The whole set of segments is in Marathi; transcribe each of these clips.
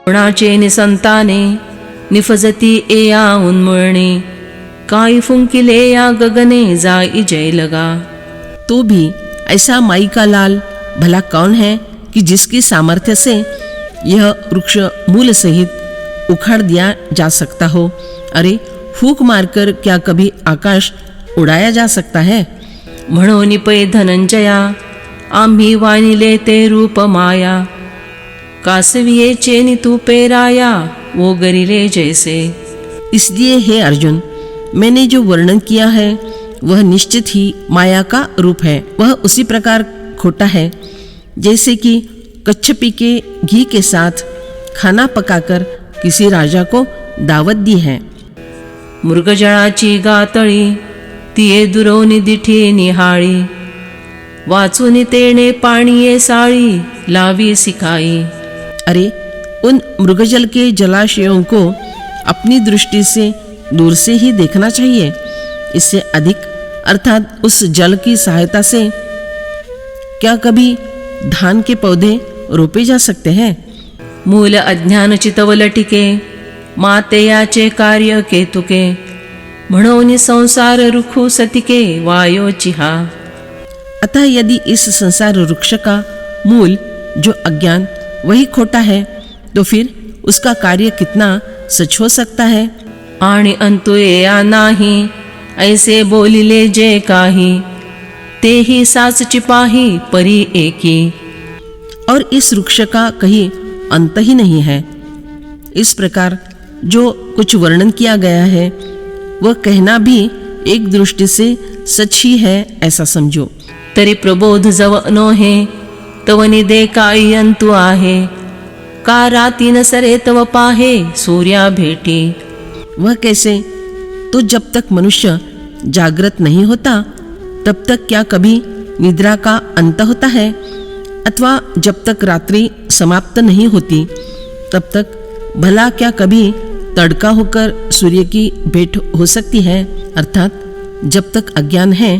कोणाचे निसंताने निफजती एया उन्मळणे, काई फुंकिले या गगने जाई जय लगा। तो भी ऐसा माई का लाल भला कौन है कि जिसकी सामर्थ्य से यह वृक्ष मूल सहित उखाड़ दिया जा सकता हो। अरे फूंक मारकर क्या कभी आकाश उड़ाया जा सकता है। म्हणोनी पै धनंजया आम्ही वाणिले ते रूप माया, कासवियेचे तू पेराया वो गरिले जैसे। इसलिए हे अर्जुन, मैंने जो वर्णन किया है वह निश्चित ही माया का रूप है। वह उसी प्रकार खोटा है जैसे कि कच्छपी के घी के साथ खाना पकाकर किसी राजा को दावत दी है। मृगजळाची गातळी तिये दुरवनी दिठी निहाळी, वाचून तेणे पाणीये साळी लावी सिखाई। अरे उन मृगजल के जलाशयों को अपनी दृष्टि से दूर से ही देखना चाहिए। इससे अधिक अर्थात उस जल की सहायता से क्या कभी धान के पौधे रोपे जा सकते हैं। मूल अज्ञान चितवलटिके मातेयाचे कार्य केतुके, म्हणोनी संसार रुखु सतिके वायो चिहा। अतः यदि इस संसार वृक्ष का मूल जो अज्ञान वही खोटा है तो फिर उसका कार्य कितना सच हो सकता है। आणि अंतु या नाही ऐसे बोलिले जे काही, तेही साच चिपाही परी एकी। और इस वृक्ष का कहीं अंत ही नहीं है। इस प्रकार जो कुछ वर्णन किया गया है वह कहना भी एक दृष्टि से सच ही है ऐसा समझो। तरी प्रबोध जव नोहे तवनी दे काई अंतु आहे, का राती न सरे तव पाहे सूर्या भेटी। वह कैसे? तो जब तक मनुष्य जागृत नहीं होता तब तक क्या कभी निद्रा का अंत होता है, अथवा जब तक रात्रि समाप्त नहीं होती तब तक भला क्या कभी तड़का होकर सूर्य की भेंट हो सकती है। अर्थात जब तक अज्ञान है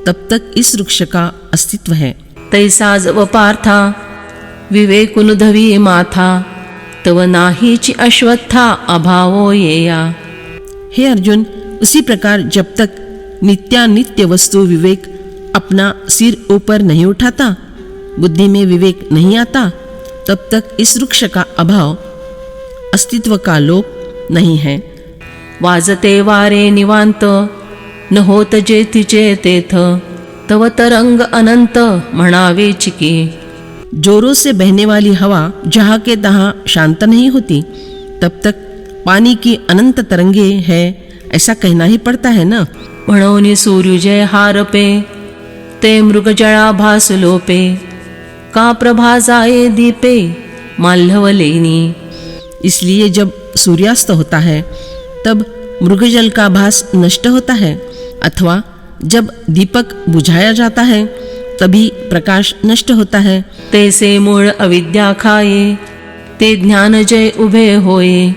तब तक इस वृक्ष का अस्तित्व है। तैसा जव पार्था विवेकुन धवी माथा, तव नाहीची अश्वत्था अभावो येया। हे अर्जुन, उसी प्रकार जब तक नित्यानित्य वस्तु विवेक अपना सिर ऊपर नहीं उठाता, बुद्धि में विवेक नहीं आता, तब तक इस वृक्ष का अभाव अस्तित्व का लोप नहीं है। वाजते वारे निवांत न होत जेतीचे तेथ, तव तरंग अनंत म्हणावे चिकी। जोरों से बहने वाली हवा जहाँ के तहाँ शांत नहीं होती, तब तक पानी की अनंत तरंगे है ऐसा कहना ही पड़ता है ना। म्हणोनी सूर्यजय हारपे ते मृगजळा भास लोपे, का प्रभा जाए दीपे माल्हवलेनी। इसलिए जब सूर्यास्त होता है तब मृगजल का भास नष्ट होता है, अथवा जब दीपक बुझाया जाता है तभी प्रकाश नष्ट होता है। तैसे मूळ अविद्या खाये ते ज्ञान जय उभे होये,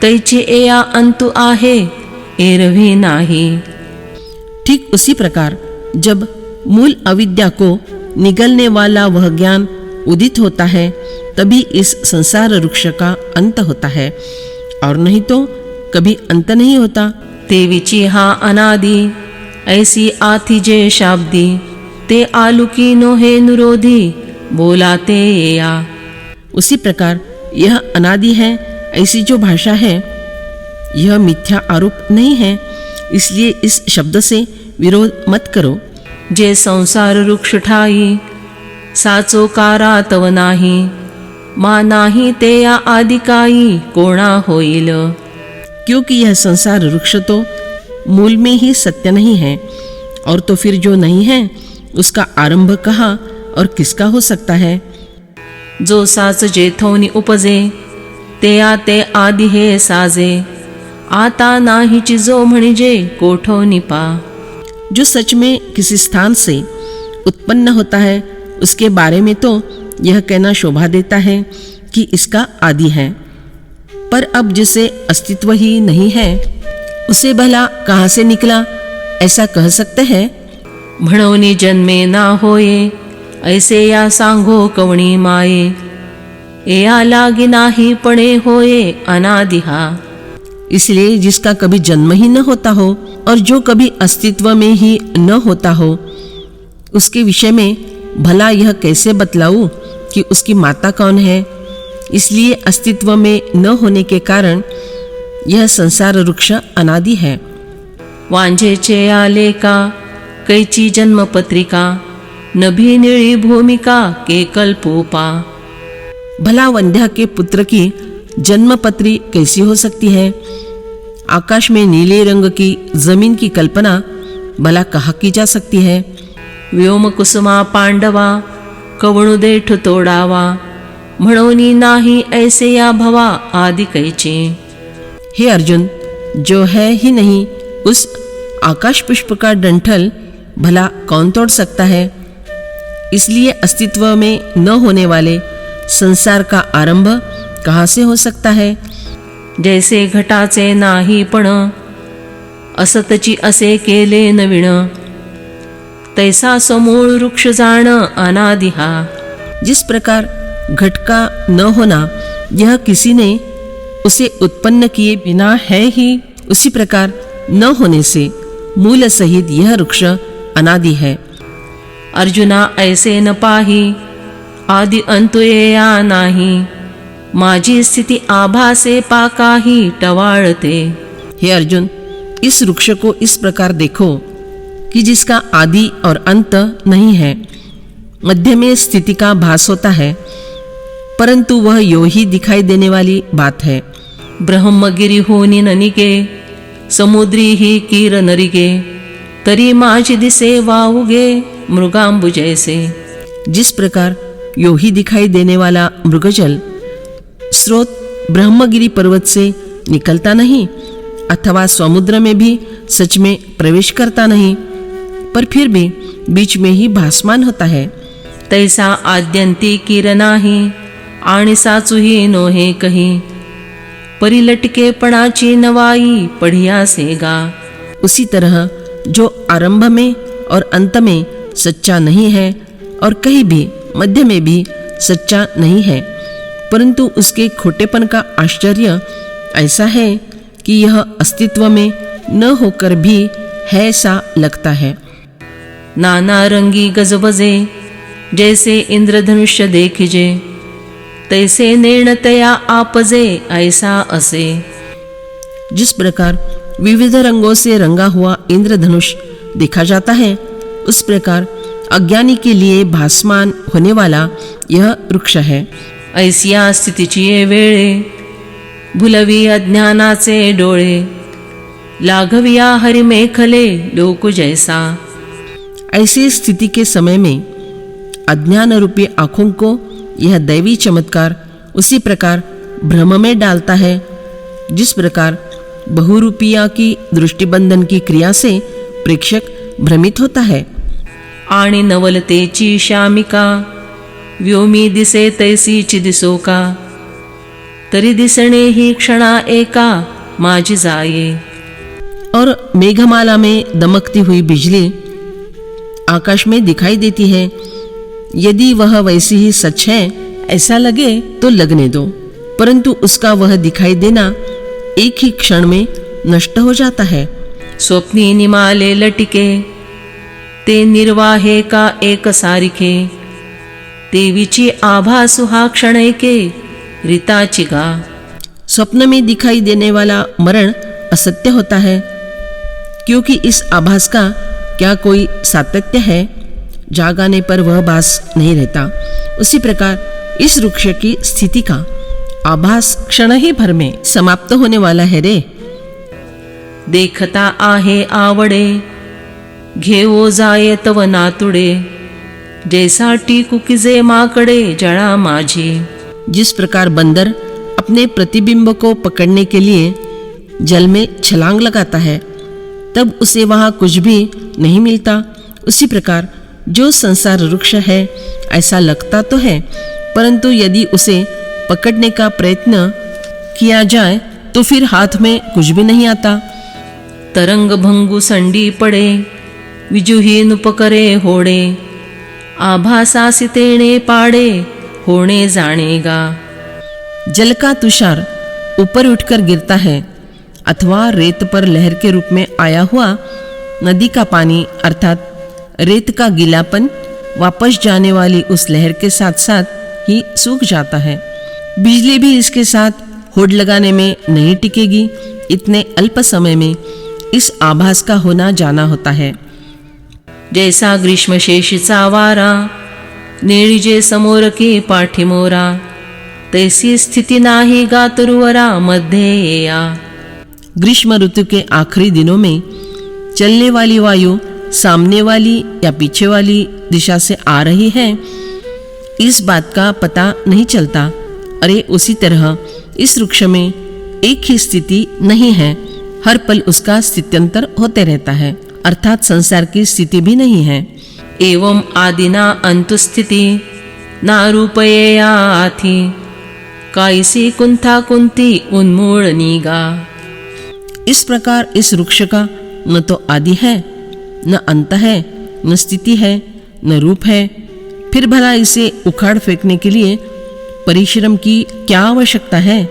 तैची एया अंतु आहे एरवी नाही। ठीक उसी प्रकार जब मूल अविद्या को निगलने वाला वह ज्ञान उदित होता है तभी इस संसार वृक्ष का अंत होता है, और नहीं तो कभी अंत नहीं होता। तेविची हा अनादि ऐसी आथी जे शाब्दी, ते आलुकी नोहे नुरोधी बोलाते या। उसी प्रकार यह अनादि है ऐसी जो भाषा है यह मिथ्या आरोप नहीं है, इसलिए इस शब्द से विरोध मत करो। जे संसार वृक्ष ठाई साचो कारा तव नाही, मा नाही ते या आदिकाई कोणा होईल। क्योंकि यह संसार वृक्ष तो मूल में ही सत्य नहीं है, और तो फिर जो नहीं है उसका आरंभ कहाँ और किसका हो सकता है। जो साच जेथोनी उपजे ते आते आदि हे साजे, आता नाही चिजो म्हणजे कोठो निपा। जो सच में किसी स्थान से उत्पन्न होता है उसके बारे में तो यह कहना शोभा देता है कि इसका आदि है, पर अब जिसे अस्तित्व ही नहीं है उसे भला कहाँ से निकला ऐसा कह सकते हैं। म्हणोनी जन्मे ना होये ऐसे या सांगो कवणी माये, एया लागी नाही पणे होए अनादि हा। इसलिए जिसका कभी जन्म ही न होता हो और जो कभी अस्तित्व में ही न होता हो, उसके विषय में भला यह कैसे बतलाऊं कि उसकी माता कौन है। इसलिए अस्तित्व में न होने के कारण यह संसार वृक्ष अनादि है। वांझेचे आले का कैची जन्मपत्रिका, नभी निळी भूमिका के कल्पोपा। भला वंध्या के पुत्र की जन्मपत्री कैसी हो सकती है। आकाश में नीले रंग की जमीन की कल्पना भला कहाँ की जा सकती है। व्योम कुसुमा पांडवा, कवणु देठ तोडावा, म्हणोनी नाही ऐसे या भवा आदि कैचे। हे अर्जुन, जो है ही नहीं उस आकाश पुष्प का डंठल भला कौन तोड़ सकता है। इसलिए अस्तित्व में न होने वाले संसार का आरंभ कहाँ से हो सकता है। जैसे घटाचे नाही पण, असतची असे केले नवीन, तैसा समूळ वृक्ष जाण अनादि हा। जिस प्रकार घट का न होना यह किसी ने उसे उत्पन्न किए बिना है ही, उसी प्रकार न होने से मूल सहित यह वृक्ष अनादि है। अर्जुना ऐसे न पाही, आदि अंतु येया नाही, माझी स्थिति आभासे पाकाही टवाळते। हे अर्जुन, इस वृक्ष को इस प्रकार देखो कि जिसका आदि और अंत नहीं है, मध्य में स्थिति का भास होता है, परंतु वह यो ही दिखाई देने वाली बात है। ब्रह्मगिरी होनी ननिके, समुद्री ही कीर नरिगे, तरी माझी दिसे वाऊगे मृगांबु जैसे। जिस प्रकार यो ही दिखाई देने वाला मृगजल स्रोत ब्रह्मगिरी पर्वत से निकलता नहीं अथवा समुद्र में भी सच में प्रवेश करता नहीं, पर फिर भी बीच में ही भासमान होता है, तैसा आद्यंती कीर नाही, आणि साचुही नोहे कही, परिलटके पणाची नवाई पढ़िया सेगा। उसी तरह जो आरंभ में और अंत में सच्चा नहीं है और कहीं भी मध्य में भी सच्चा नहीं है, परंतु उसके खोटेपन का आश्चर्य ऐसा है कि यह अस्तित्व में न होकर भी है सा लगता है। नाना रंगी गजबजे, जैसे इंद्रधनुष्य देखिजे, तैसे निर्णतया आपजे ऐसा असे। जिस प्रकार विविध रंगों से रंगा हुआ इंद्रधनुष देखा जाता है, उस प्रकार अज्ञानी के लिए भासमान होने वाला यह वृक्ष है। ऐसिया स्थितीची ये वेळे, भुलवी अज्ञानाचे डोळे, लाघविया हरिमेखले लोक जैसा। ऐसी स्थिति के समय में अज्ञान रूपी आँखों को यह दैवी चमत्कार उसी प्रकार भ्रम में डालता है, जिस प्रकार बहुरूपिया की दृष्टिबंधन की क्रिया से प्रेक्षक भ्रमित होता है। आणि नवलतेची शामिका, व्योमी दिसे तैसीची दिसो का, तरी दिसणे ही क्षणा एका माझी जाये। और मेघमाला में दमकती हुई बिजली आकाश में दिखाई देती है, यदि वह वैसी ही सच है ऐसा लगे तो लगने दो, परंतु उसका वह दिखाई देना एक ही क्षण में नष्ट हो जाता है। स्वप्नी निमाले लटिके, ते निर्वाहे का एक सारिखे, देवीची आभा सुहा क्षणैके रीताची गा। स्वप्न में दिखाई देने वाला मरण असत्य होता है, क्योंकि इस आभास का क्या कोई सातत्य है, जाग आने पर वह भास नहीं रहता। उसी प्रकार इस वृक्ष की स्थिति का आभास क्षण ही भर में समाप्त होने वाला है रे। देखता आहे आवडे, घेवो जाये तव नातुडे, जैसा टीकू किजे माकडे जळा माझी। जिस प्रकार बंदर अपने प्रतिबिंब को पकड़ने के लिए जल में छलांग लगाता है, तब उसे वहाँ कुछ भी नहीं मिलता, उसी प्रकार जो संसार वृक्ष है ऐसा लगता तो है, परंतु यदि उसे पकड़ने का प्रयत्न किया जाए तो फिर हाथ में कुछ भी नहीं आता। तरंग भंगू संडी पडे, विजुहीन उपकरे होडे, आभासासी तेणे पाडे होणे जाणेगा। जल का तुषार ऊपर उठकर गिरता है अथवा रेत पर लहर के रूप में आया हुआ नदी का पानी अर्थात रेत का गीलापन वापस जाने वाली उस लहर के साथ साथ ही सूख जाता है। बिजली भी इसके साथ होड़ लगाने में नहीं टिकेगी। इतने अल्प समय में इस आभास का होना जाना होता है। जैसा ग्रीष्म शेषीचा वारा नेळीजे समोर की पाठीमोरा, तैसी स्थिति नाही गातरुवरा मध्ये येया। ग्रीष्म ऋतु के आखिरी दिनों में चलने वाली वायु सामने वाली या पीछे वाली दिशा से आ रही है, इस बात का पता नहीं चलता। अरे उसी तरह इस वृक्ष में एक ही स्थिति नहीं है, हर पल उसका स्थित्यंतर होते रहता है, अर्थात संसार की स्थिति भी नहीं है। एवं आदिना अंतुस्थिति नारूपयेया आथी, कायसी कुंथा कुंती उन्मूळ निगा। इस प्रकार इस वृक्ष का न तो आदि है, न अंत है, न स्थिति है, न रूप है। फिर भला इसे उखाड़ फेंकने के लिए परिश्रम की क्या आवश्यकता है।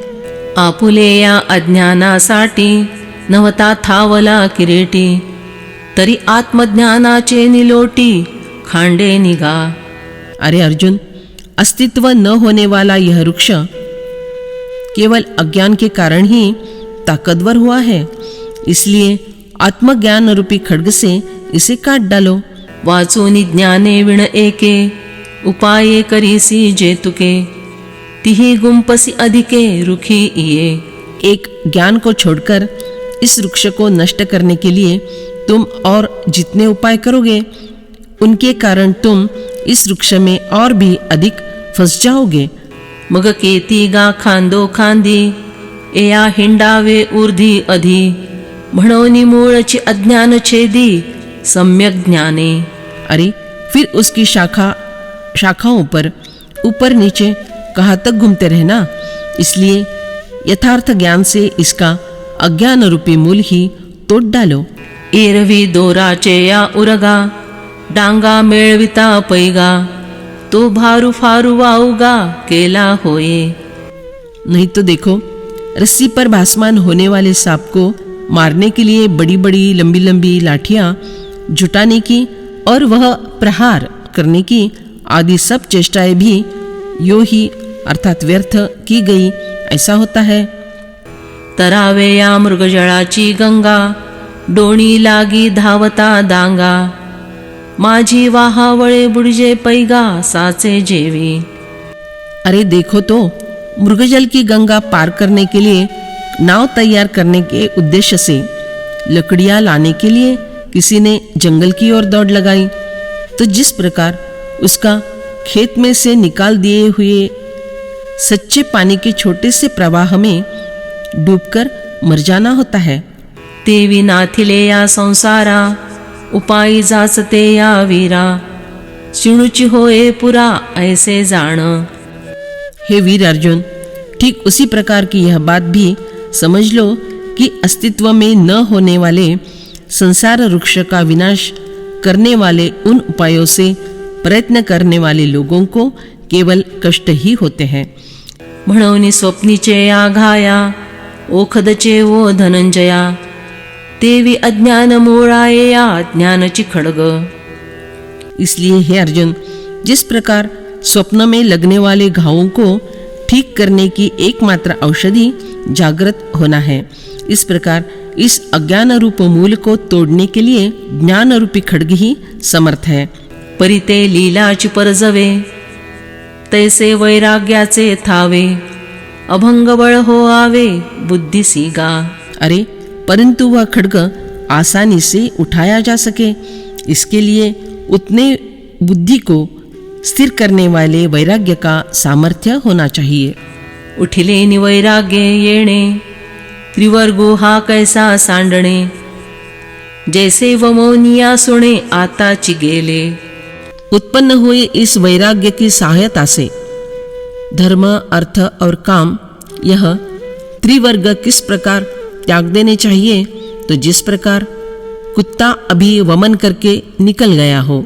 आपुलेया अज्ञानासाठी नवता थावला किरीटी, तरी आत्मज्ञानाचे निलोटी खांडे निगा। अरे अर्जुन, अस्तित्व न होने वाला यह वृक्ष केवल अज्ञान के कारण ही ताकतवर हुआ है, इसलिए आत्मज्ञान रूपी खड्ग से इसे काट डालो। वाचूनि ज्ञाने विण एके, उपाये करीसी जेतुके, तिही गुंपसी अधिके रुखी इये। एक ज्ञान को छोड़कर इस वृक्ष को नष्ट करने के लिए तुम और जितने उपाय करोगे, उनके कारण तुम इस वृक्ष में और भी अधिक फंस जाओगे। मग केती गा खांदो खांदी, एया हिंडावे ऊर्धी अधि, म्हणोनी मूळची अज्ञान छेदी सम्यक ज्ञाने। अरे फिर उसकी शाखाओं पर ऊपर नीचे कहाँ तक घूमते रहना, इसलिए यथार्थ ज्ञान से इसका अज्ञान रूपी मूल ही तोड़ डालो। एरवी दोराचे या उरगा, डांगा मेळविता पैगा, तो भारू फारू वाऊगा केला होये। नहीं तो देखो, रस्सी पर भासमान होने वाले सांप को मारने के लिए बड़ी बड़ी लंबी लंबी लाठियां जुटाने की और वह प्रहार करने की आदि सब चेष्टाएं भी यो ही अर्थात व्यर्थ की गई, ऐसा होता है। तरावे या मृगजळाची गंगा, डोणी लागी धावता दांगा, माझी वाहावळे बुडजे पैगा साचे जेवी। अरे देखो तो, मृगजल की गंगा पार करने के लिए नाव तैयार करने के उद्देश्य से लकड़ियां लाने के लिए किसी ने जंगल की ओर दौड़ लगाई, तो जिस प्रकार उसका खेत में से निकाल दिए हुए सच्चे पानी के छोटे से प्रवाह में डूबकर मर जाना होता है। तेवी नाथिले या संसारा, उपाई जाचते या वीरा, शिणुची होए पुरा ऐसे जाण। हे वीर अर्जुन, ठीक उसी प्रकार की यह बात भी समझ लो कि अस्तित्व में न होने वाले संसार वृक्ष का विनाश करने वाले उन उपायों से प्रयत्न करने वाले लोगों को केवल कष्ट ही होते हैं। म्हणून स्वप्नीचे या घाया, ओखदचे वो धनंजया, तेवी अज्ञान मूळाये या ज्ञानची खड्ग। इसलिए हे अर्जुन, जिस प्रकार स्वप्न में लगने वाले घावों को ठीक करने की एकमात्र औषधि जागृत होना है, इस प्रकार इस अज्ञान रूप मूल को तोड़ने के लिए ज्ञान रूपी खड्ग ही समर्थ है। परिते लीलाची परजवे, तैसे वैराग्याचे थावे, अभंग बळ हो आवे बुद्धि सीगा। अरे परंतु वह खड्ग आसानी से उठाया जा सके, इसके लिए उतने बुद्धि को स्थिर करने वाले वैराग्य का सामर्थ्य होना चाहिए। उठिले नि वैराग्य येणे, त्रिवर्गो हा कैसा सांडणे, जैसे वमोनिया सुने आताची गेले। उत्पन्न हुए इस वैराग्य की सहायता से धर्म, अर्थ और काम, यह त्रिवर्ग किस प्रकार त्याग देने चाहिए, तो जिस प्रकार कुत्ता अभी वमन करके निकल गया हो।